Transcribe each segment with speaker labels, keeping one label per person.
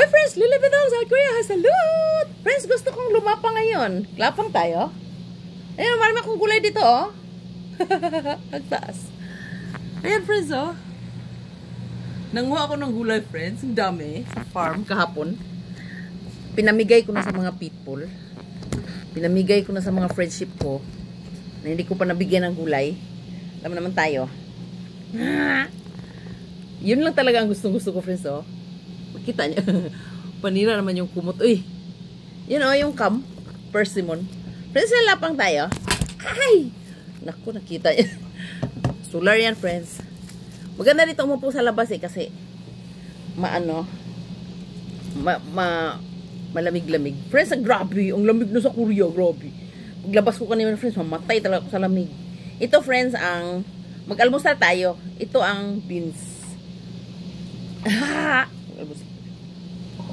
Speaker 1: Hi friends, Lily Bedong sa Korea. Salute! Friends, gusto kong lumapang ngayon. Lapang tayo. Ayun, marami akong gulay dito, oh. Nagtaas. Ayan, friends, oh. Nanguha ako ng gulay, friends. Ang dami. Sa farm, kahapon. Pinamigay ko na sa mga people. Pinamigay ko na sa mga friendship ko. Na hindi ko pa nabigyan ng gulay. Alam naman tayo. Yun lang talaga ang gustong-gusto ko, friends, oh. Makita niyo. Panira naman yung kumot. Uy. Yun, oh, yung persimmon. Friends, lapang tayo. Ay! Naku, nakita niyo. Solar yan, friends. Maganda dito umupo sa labas, eh, kasi malamig-lamig. Friends, grabe. Ang lamig na sa Korea, grabe. Paglabas ko kanina, friends, mamatay talaga ako sa lamig. Ito, friends, ang mag-almusal tayo. Ito ang beans.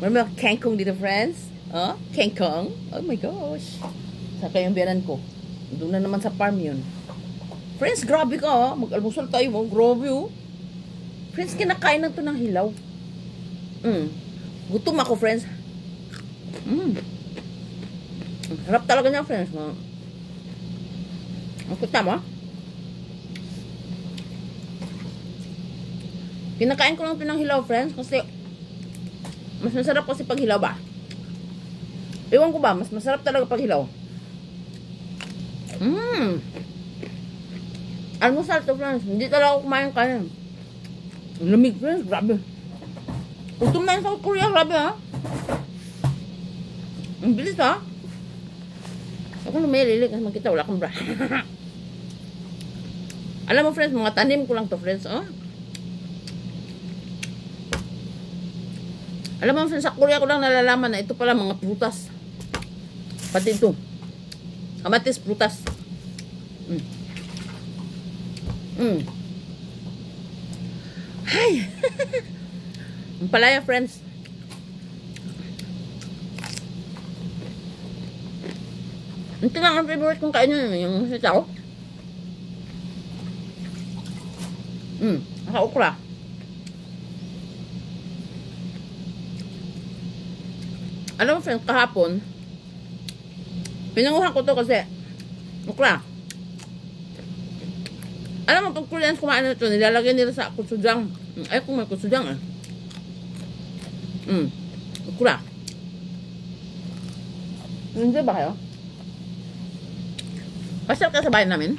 Speaker 1: Marami ako kangkong dito, friends. Oh, kangkong. Oh my gosh. Saka yung biyanan ko. Doon na naman sa farm yun. Friends, grabe ka, oh. Mag-almusal tayo, oh. Grabe, oh. Friends, kinakain na to ng hilaw. Gutom ako, friends. Harap talaga niya, friends. Ang kuta mo. Kinakain ko lang ito ng hilaw, friends. Kasi, mas masarap kasi pag hilaw ba? Ewan ko ba, mas masarap talaga pag hilaw. Almusal to, friends. Hindi talaga ako kumain kanin. Lamig, friends. Grabe. Utom na yun sa Korea. Grabe, ha? Ang bilis, ha? Ako lumilili kasi magkita. Wala akong bra. Alam mo, friends, mga tanim ko lang to, friends. Oh? Alam mo, friends, sa Korea ko lang nalalaman na ito pala mga prutas. Pati ito. Kamatis, prutas. Ay! Ang palaya, friends. Ito lang ang favorite kong kainin, yung sitaw. Naka-ukra. Alam mo, friends, kahapon, pinanguhan ko to kasi ukra. Alam mo, pag Koreans kumain na ito, nilalagay nila sa kutsudang. Ay, kung may kutsudang, eh. Ukra. Hindi ba kayo? Pasal ka sa bahay namin.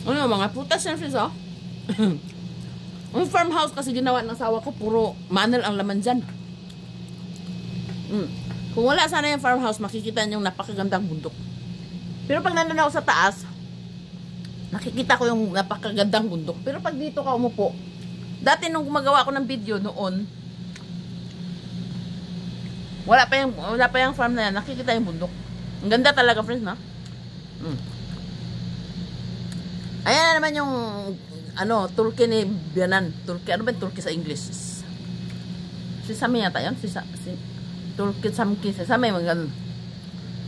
Speaker 1: Ano, mga putas yan, friends, oh. Ang farmhouse kasi ginawa ng asawa ko, puro manal ang laman dyan. Kung wala sana yung farmhouse, makikita niyo yung napakagandang bundok. Pero pag nandun ako sa taas, nakikita ko yung napakagandang bundok. Pero pag dito ka umupo, dati nung gumagawa ako ng video noon, wala pa yung farm na yan, nakikita yung bundok. Ang ganda talaga, friends, na? Ayan na naman yung turkey ni Bianan. Turkey, ano ba yung turkey sa English? Sesame yata yun? Turkey samki. Sesame, mga ganun.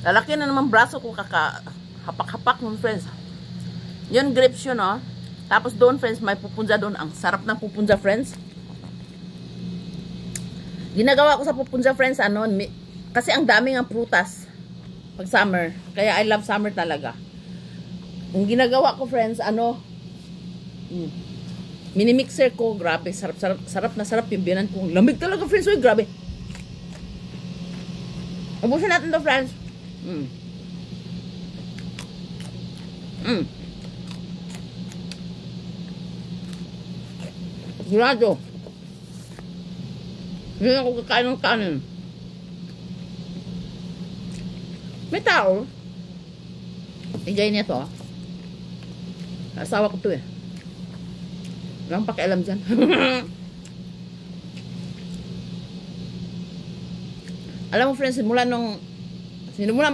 Speaker 1: Lalaki na naman braso ko, hapak-hapak ng friends. Yun, grapes yun, oh. Tapos doon, friends, may pupunja doon. Ang sarap ng pupunja, friends. Ginagawa ko sa pupunja, friends, kasi ang daming ang prutas pag summer. Kaya I love summer talaga. Ang ginagawa ko, friends, mini-mixer ko. Grabe, sarap na sarap yung biyanan ko. Lamig talaga, friends. Uy, grabe. Ubusin natin to, friends. Sigurado. Hindi ako kakain ng kanin. May tao. Igay niya to. Asawa ko to, eh. Walang pakialam dyan. Alam mo, friends, simula ang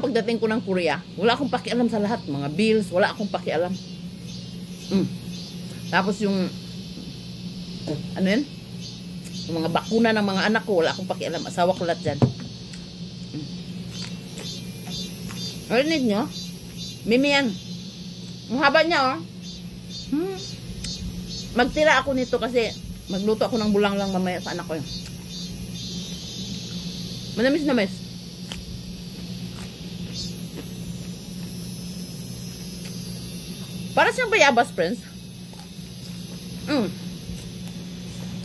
Speaker 1: pagdating ko ng Korea, wala akong pakialam sa lahat. Mga bills, wala akong pakialam. Tapos yung yung mga bakuna ng mga anak ko, wala akong pakialam. Asawa ko lahat dyan. Narinig nyo? Mimi yan. Ang haba niya, oh. Magtira ako nito kasi magluto ako ng bulang lang mamaya sa anak ko yun. Manamis na mes. Para siyang bayabas, friends.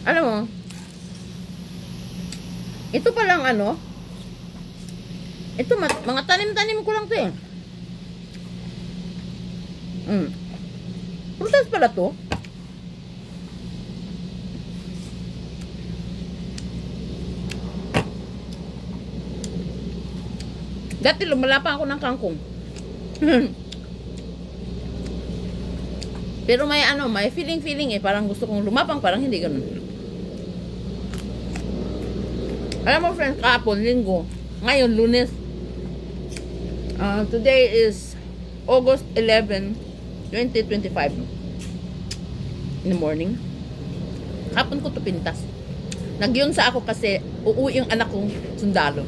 Speaker 1: Alam mo, ito palang ano, ito mga tanim-tanim ko lang to eh. Prutas pala to. Dati lumalapan ako ng kangkong. Pero may ano, may feeling eh. Parang gusto kong lumapang, parang hindi ganun. Alam mo friends, kahapon, linggo. Ngayon, Lunes. Today is August 11, 2025. In the morning. Hapon ko to pintas. Nagyunsa ako kasi uuwi yung anak kong sundalo.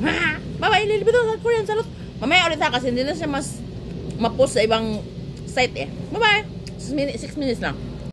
Speaker 1: Bye-bye, lilibito sa Korean salot. Mamaya ulit ha kasi hindi na siya mas mapost sa ibang site eh. Bye-bye. 6 minutes lang.